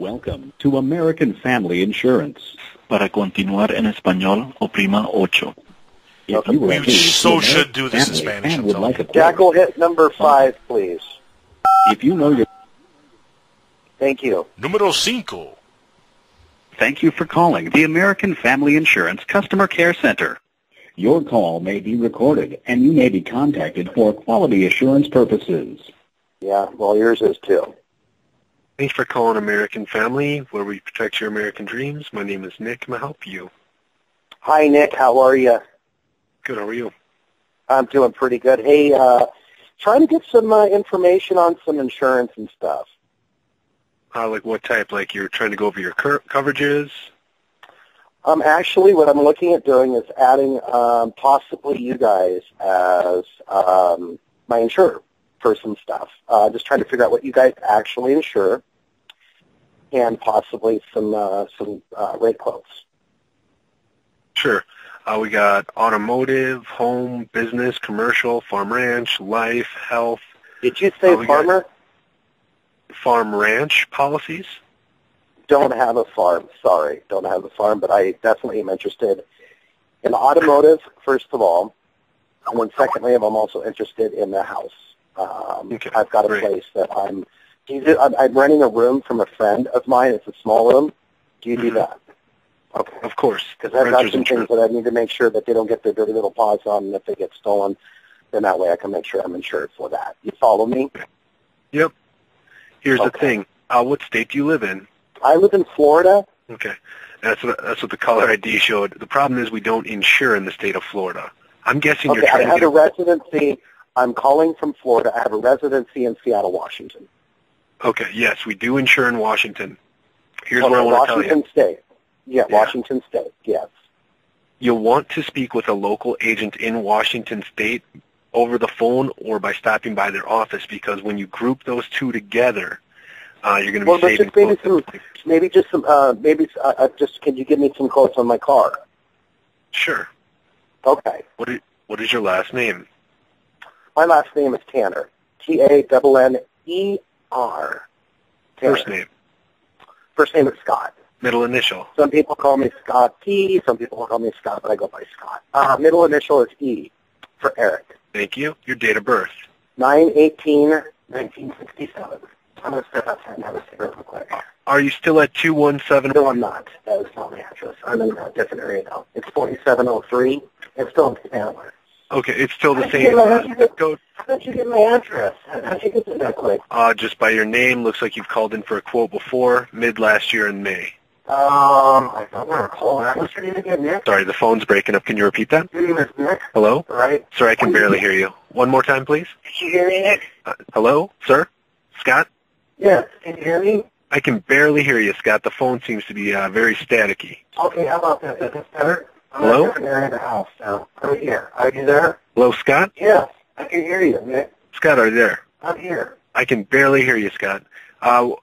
Welcome to American Family Insurance. Para continuar en español, oprima 8. If you We should do this in family Spanish. and I'm would telling like you. a quote, Jackal, hit number 5, please. if you know your... Thank you. Número 5. Thank you for calling the American Family Insurance Customer Care Center. Your call may be recorded, and you may be contacted for quality assurance purposes. Yeah, well, yours is too. Thanks for calling American Family, where we protect your American dreams. My name is Nick. May I help you? Hi, Nick. How are you? Good. How are you? I'm doing pretty good. Hey, trying to get some information on some insurance and stuff. Like what type? Like you're trying to go over your coverages? Actually, what I'm looking at doing is adding possibly you guys as my insurer for some stuff. Just trying to figure out what you guys actually insure and possibly some rate quotes. Sure. We got automotive, home, business, commercial, farm ranch, life, health. Did you say farmer? Farm ranch policies? Don't have a farm. Sorry, don't have a farm, but I definitely am interested in automotive, first of all. And then secondly, I'm also interested in the house. Okay, I've got a great. place that I'm renting a room from a friend of mine. It's a small room. Do you do that? Okay. Of course. Because I've got some things that I need to make sure that they don't get their dirty little paws on, and if they get stolen, then that way I can make sure I'm insured for that. You follow me? Yep. Here's the thing. What state do you live in? I live in Florida. Okay. That's what the caller ID showed. The problem is we don't insure in the state of Florida. I'm guessing you're trying I have to a residency. I'm calling from Florida. I have a residency in Seattle, Washington. Okay, yes, we do insure in Washington. Here's what I want to tell you. Washington State. Yeah, Washington State, yes. You'll want to speak with a local agent in Washington State over the phone or by stopping by their office, because when you group those two together, you're going to be saving just can you give me some quotes on my car? Sure. Okay. What is your last name? My last name is Tanner. Tanner. First name? First name is Scott. Middle initial? Some people call me Scott T. Some people call me Scott, but I go by Scott. Middle initial is E for Eric. Thank you. Your date of birth? 9/18/1967. I'm going to step outside and have a cigarette real quick. Are you still at 217? No, I'm not. That is not my address. I'm in a different area now. It's 4703. It's still in Stanley. Okay, it's still the same zip code? How did you get my address? How did you get to that quick? Just by your name. Looks like you've called in for a quote before, mid last year in May. I don't recall that. What's your name again, Nick? Sorry, the phone's breaking up. Can you repeat that? Your name is Nick? Hello? Right. Sir, I can barely hear you. One more time, please. Did you hear me, Nick? Hello? Sir? Scott? Yes. Can you hear me? I can barely hear you, Scott. The phone seems to be very staticky. Okay, how about that? Is this better? Hello? I'm in a different area of the house now. I'm here. Are you there? Hello, Scott? Yes. I can hear you, Nick. Scott, are you there? I'm here. I can barely hear you, Scott. Are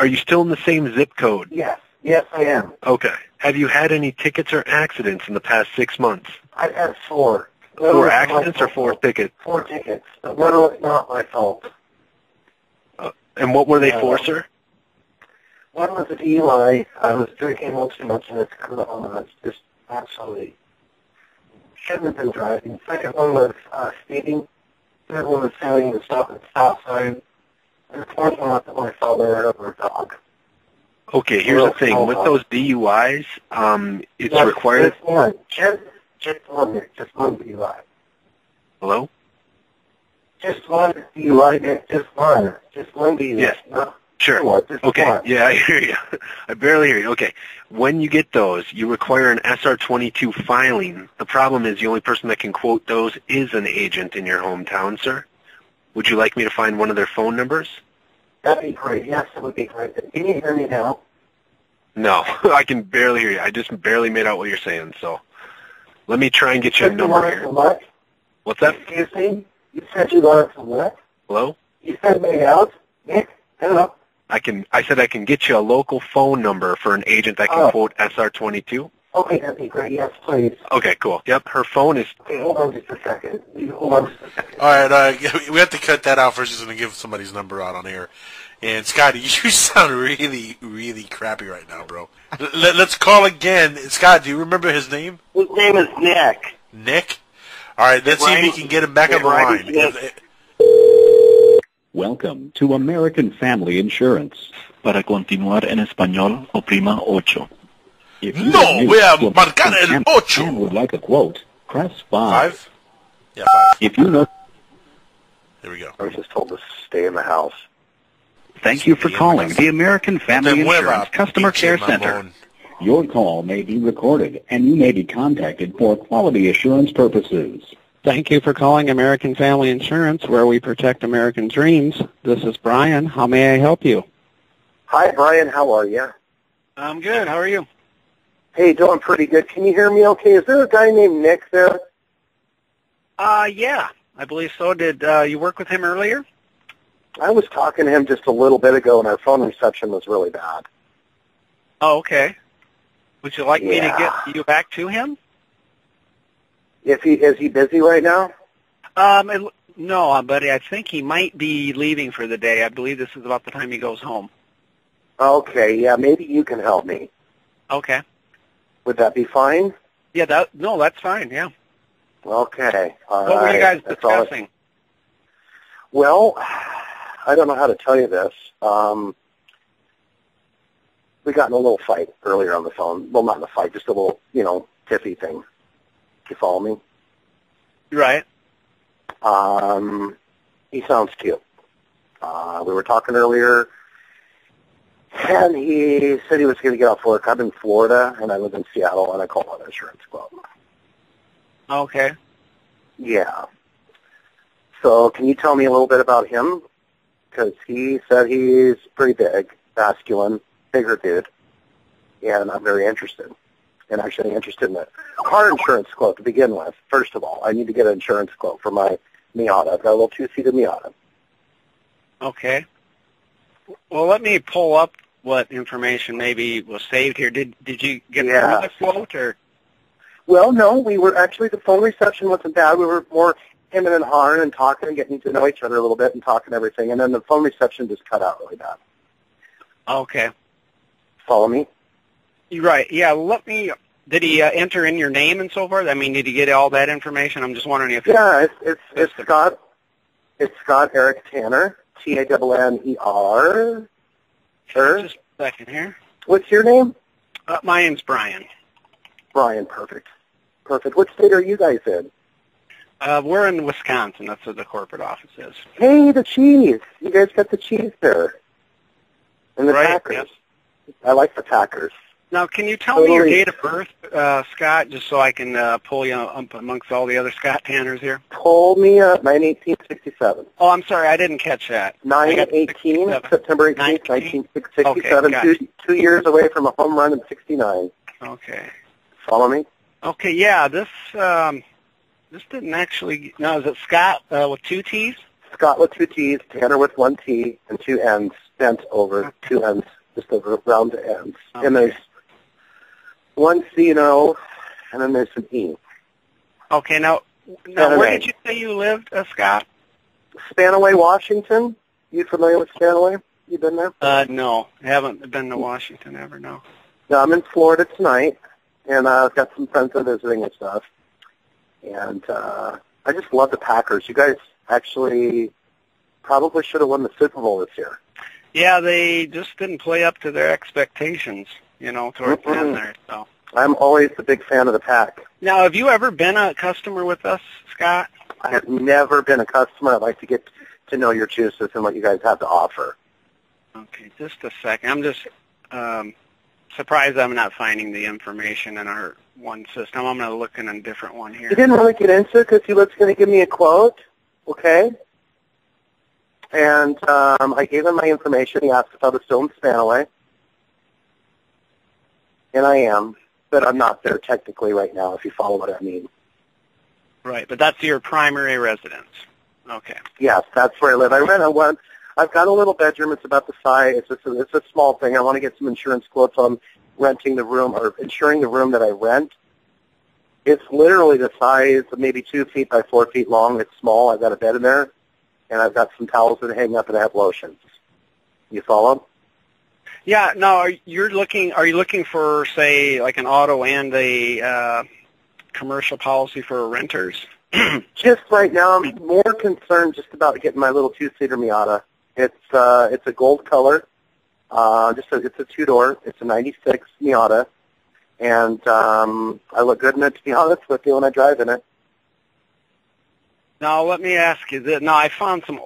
you still in the same zip code? Yes. Yes, I am. Okay. Have you had any tickets or accidents in the past 6 months? I've had 4. 4 accidents or 4 tickets? 4 tickets. But one was not my fault. And what were they for, sir? One was a DUI. I was drinking a little too much, and it's criminal. It's just absolutely shouldn't have been driving. Second one was speeding. Third one was failing to stop at the stop sign. And the fourth one was that my father over a dog. Okay, here's the thing. With those DUIs, it's required... Just one. Just one DUI. Hello? Just one DUI, Nick. Just one. Just one DUI. Yes. No. Sure. Okay. Yeah, I hear you. I barely hear you. Okay. When you get those, you require an SR-22 filing. The problem is the only person that can quote those is an agent in your hometown, sir. Would you like me to find one of their phone numbers? That'd be great. Yes, that would be great. Can you hear me now? No, I can barely hear you. I just barely made out what you're saying, so let me try and get you a number here. What? What's that? Excuse me? You said you wanted some what? Hello? You said me out? Nick? Hello? I said I can get you a local phone number for an agent that can quote SR-22. Okay, that'd be great. Yes, please. Okay, cool. Yep, her phone is... Okay, hold on just a second. Hold on just a second. All right, we have to cut that out first. Just going to give somebody's number out on air. And Scotty, you sound really, really crappy right now, bro. Let's call again. Scott, do you remember his name? His name is Nick. Nick? All right, let's see if we can get him back on the line. Welcome to American Family Insurance. Para continuar en español, oprima 8. If you No, are new voy a to marcar el American ocho. and would like a quote, press 5. 5? Yeah, 5. If you know... There we go. I was just told to stay in the house. Thank you for calling the American Family Te mueva, Insurance Customer pinche Care mamón. Center. Your call may be recorded, and you may be contacted for quality assurance purposes. Thank you for calling American Family Insurance, where we protect American dreams. This is Brian. How may I help you? Hi, Brian. How are you? I'm good. How are you? Hey, doing pretty good. Can you hear me okay? Is there a guy named Nick there? Yeah, I believe so. Did you work with him earlier? I was talking to him just a little bit ago, and our phone reception was really bad. Oh, okay. Would you like me to Yeah. get you back to him? Is he busy right now? No, but I think he might be leaving for the day. I believe this is about the time he goes home. Okay, yeah, maybe you can help me. Okay. Would that be fine? Yeah, that's fine, yeah. Okay, all What were you right. guys That's all discussing? Well, I don't know how to tell you this. We got in a little fight earlier on the phone. Well, not in a fight, just a little, tiffy thing. You follow me? Right. He sounds cute. We were talking earlier, and he said he was going to get off work. I'm in Florida, and I live in Seattle, and I call an insurance club. Okay. Yeah. So can you tell me a little bit about him? Because he said he's pretty big, masculine, bigger dude, and I'm very interested. And actually interested in a car insurance quote to begin with. First of all, I need to get an insurance quote for my Miata. I've got a little two-seater Miata. Okay. Well, let me pull up what information maybe was saved here. Did you get the quote or? Well, no, we were actually, the phone reception wasn't bad. We were more hemming and hawing and talking and getting to know each other a little bit and talking everything. And then the phone reception just cut out really bad. Okay. Follow me? You're right. Yeah, did he enter in your name and so forth? I mean, did he get all that information? I'm just wondering if... Yeah, it's Scott. It's Scott Eric Tanner, Tanner. Just a second here. What's your name? My name's Brian. Brian, perfect. Perfect. What state are you guys in? We're in Wisconsin. That's where the corporate office is. Hey, the cheese. You guys got the cheese there. And the Right, Packers. yes. I like the Packers. Now, can you tell me your date of birth, Scott, just so I can pull you up amongst all the other Scott Tanners here? Pull me up, 9/18/67. Oh, I'm sorry, I didn't catch that. 9/18, September 18th, 1967. Okay, two years away from a home run in 69. Okay. Follow me? Okay, yeah, this didn't actually... No, is it Scott with two T's? Scott with two T's, Tanner with one T, and two N's bent over, two N's just over round the ends. Okay. And there's one C and O, and then there's an E. Okay, now where did you say you lived, Scott? Spanaway, Washington. You familiar with Spanaway? You been there? No, I haven't been to Washington ever, no. No, I'm in Florida tonight, and I've got some friends that are visiting and stuff. And I just love the Packers. You guys actually probably should have won the Super Bowl this year. Yeah, they just didn't play up to their expectations, towards the end there. So. I'm always a big fan of the Pack. Now, have you ever been a customer with us, Scott? I have never been a customer. I'd like to get to know your juices and what you guys have to offer. Okay, just a second. I'm just surprised I'm not finding the information in our one system. I'm going to look in a different one here. He didn't really get into it because he was going to give me a quote, okay? And I gave him my information. He asked if I was still in Spanaway. And I am, but I'm not there technically right now, if you follow what I mean. Right, but that's your primary residence. Okay. Yes, that's where I live. I rent one. I've got a little bedroom. It's about the size. It's a small thing. I want to get some insurance quotes on renting the room or insuring the room that I rent. It's literally the size of maybe 2 feet by 4 feet long. It's small. I've got a bed in there, and I've got some towels that hang up, and I have lotions. You follow? Yeah. No, are you looking for, say, like an auto and a commercial policy for renters? Just right now, I'm more concerned just about getting my little two-seater Miata. It's a gold color. It's a two-door. It's a '96 Miata, and I look good in it. To be honest with you, when I drive in it. Now, let me ask you this. Now, I found some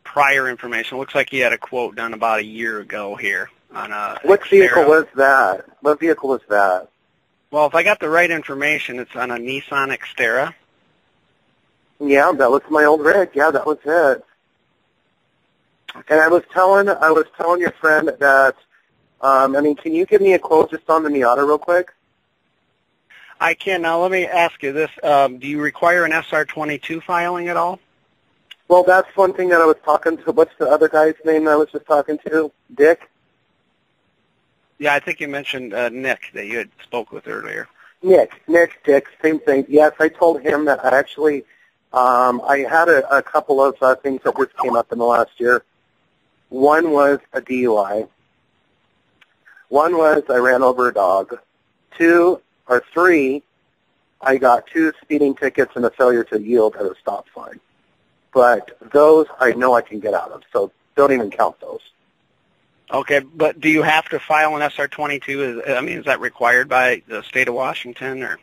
prior information. It looks like you had a quote done about a year ago here on a. What vehicle was that? What vehicle was that? Well, if I got the right information, it's on a Nissan Xterra. Yeah, that was my old rig. Yeah, that was it. And I was telling your friend that, can you give me a quote just on the Miata real quick? I can. Now, let me ask you this. Do you require an SR22 filing at all? Well, that's one thing that I was talking to. What's the other guy's name I was just talking to? Dick? Yeah, I think you mentioned Nick that you had spoke with earlier. Dick, same thing. Yes, I told him that I had a couple of things that just came up in the last year. One was a DUI. One was I ran over a dog. 2 or 3, I got 2 speeding tickets and a failure to yield at a stop sign. But those I know I can get out of, so don't even count those. Okay, but do you have to file an SR22? Is that required by the state of Washington, or?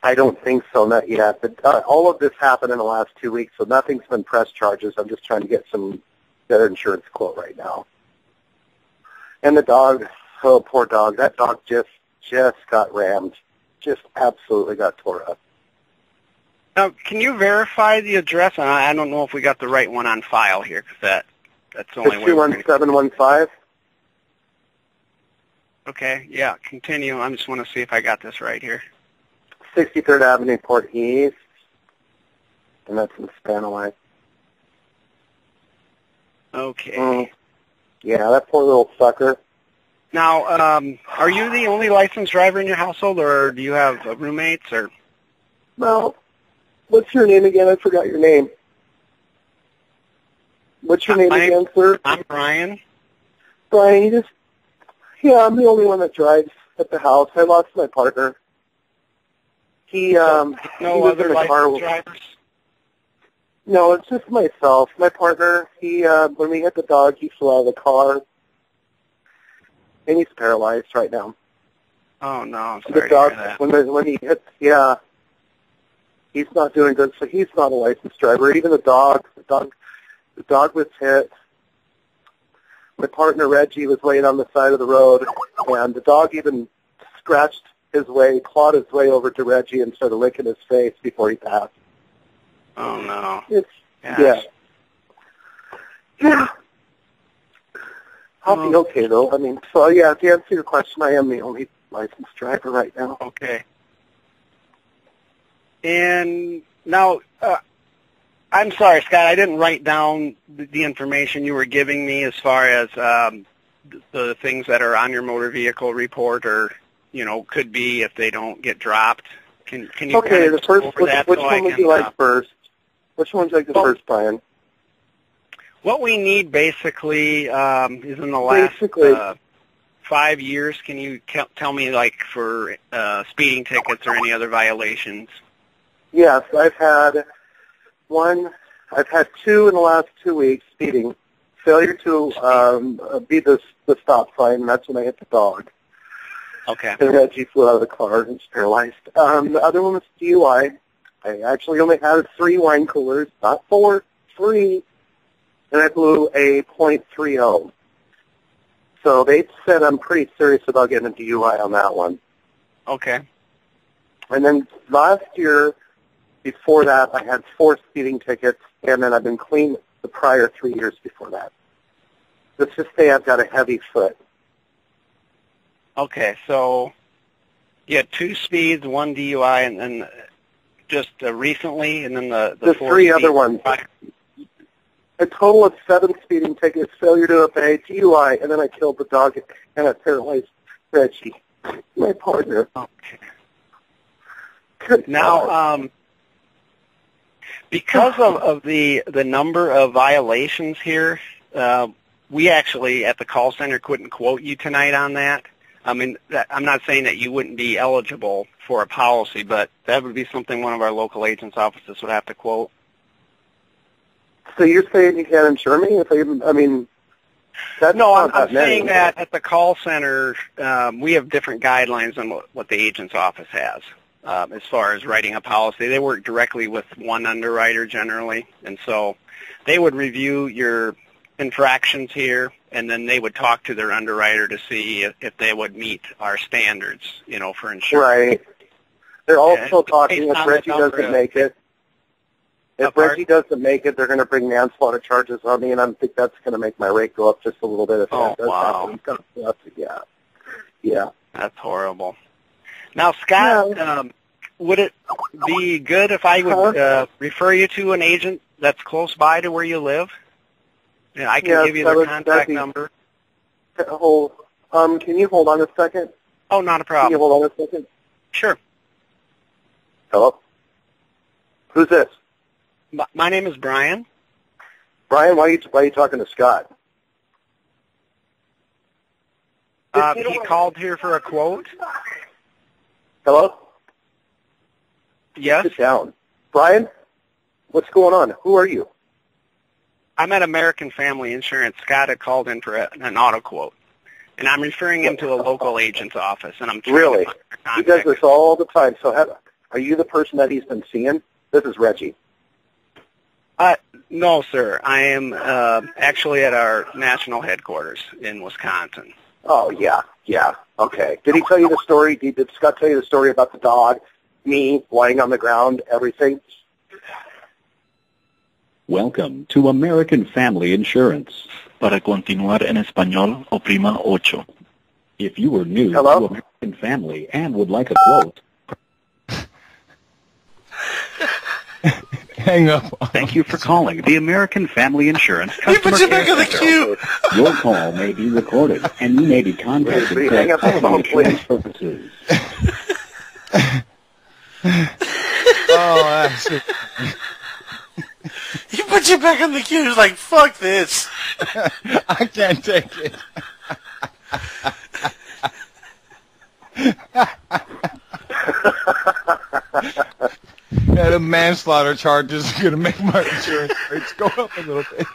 I don't think so, not yet. But all of this happened in the last 2 weeks, so nothing's been press charges. I'm just trying to get some better insurance quote right now. And the dog, oh, poor dog. That dog just got rammed. Just absolutely got tore up. Now, can you verify the address? I don't know if we got the right one on file here, because that's the only way. 21715. Okay, yeah, continue. I just want to see if I got this right here. 63rd Avenue, Port East, and that's in Spanaway. Okay. Yeah, that poor little sucker. Now, are you the only licensed driver in your household, or do you have roommates? Or? Well, what's your name again? I forgot your name. What's your name again, sir? I'm Brian. Brian, I'm the only one that drives at the house. I lost my partner. No he was other licensed drivers? No, it's just myself. My partner, when we hit the dog, he flew out of the car, and he's paralyzed right now. Oh, no, I'm sorry the dog, to hear that. When he hits, he's not doing good, so he's not a licensed driver. Even the dog was hit. My partner, Reggie, was laying on the side of the road, and the dog even clawed his way over to Reggie and started licking his face before he passed. Oh, no. Yeah. I'll be okay, though. To answer your question, I am the only licensed driver right now. Okay. And now, I'm sorry, Scott, I didn't write down the information you were giving me as far as the things that are on your motor vehicle report, or, could be if they don't get dropped. Can you okay, kind of go over that? Which one would you like first? Which one would you like first, Brian? What we need basically is in the last 5 years. Can you tell me, like, for speeding tickets or any other violations? Yes, I've had 2 in the last 2 weeks, speeding. Failure to beat the stop sign, and that's when I hit the dog. Okay. And Reggie flew out of the car and was paralyzed. The other one was DUI. I actually only had 3 wine coolers, not 4, 3, and I blew a .30. So they said I'm pretty serious about getting a DUI on that one. Okay. And then last year, before that, I had 4 speeding tickets, and then I've been clean the prior 3 years before that. Let's just say I've got a heavy foot. Okay, so you had 2 speeds, 1 DUI, and then just recently, and then the 4 3 other ones. A total of 7 speeding tickets, failure to obey, DUI, and then I killed the dog and I paralyzed Reggie, my partner. Okay. Now, because of the number of violations here, we actually at the call center couldn't quote you tonight on that. I mean, I'm not saying that you wouldn't be eligible for a policy, but that would be something one of our local agents' offices would have to quote. So you're saying you can't insure me? No, I'm saying that at the call center, we have different guidelines than what the agent's office has as far as writing a policy. They work directly with one underwriter generally, and so they would review your infractions here, and then they would talk to their underwriter to see if they would meet our standards, for insurance. Right. They're also talking if Reggie doesn't make it. If Reggie doesn't make it, they're going to bring manslaughter charges on me, and I think that's going to make my rate go up just a little bit. If that does happen. Yeah. That's horrible. Now, Scott, would it be good if I would refer you to an agent that's close by to where you live? I can give you their contact number. Can you hold on a second? Oh, not a problem. Can you hold on a second? Sure. Hello? Who's this? My name is Brian. Brian, why are you talking to Scott? He called here for a quote. Hello? Yes? Sit down. Brian, what's going on? Who are you? I'm at American Family Insurance. Scott had called in for an auto quote, and I'm referring him to a local agent's office, and I'm trying to find your contact. He does this all the time. So are you the person that he's been seeing? This is Reggie. No, sir. I am actually at our national headquarters in Wisconsin. Oh, yeah. Okay. Did he tell you the story? Did Scott tell you the story about the dog, me, lying on the ground, everything? Welcome to American Family Insurance. Para continuar en español, oprima 8. If you are new to American Family and would like a quote, hang up. Thank you for calling the American Family Insurance Customer Care Center. Your call may be recorded, and you may be contacted for quality assurance purposes. That's it. He put you back on the queue. He's like, fuck this. I can't take it. The manslaughter charges are going to make my insurance rates go up a little bit.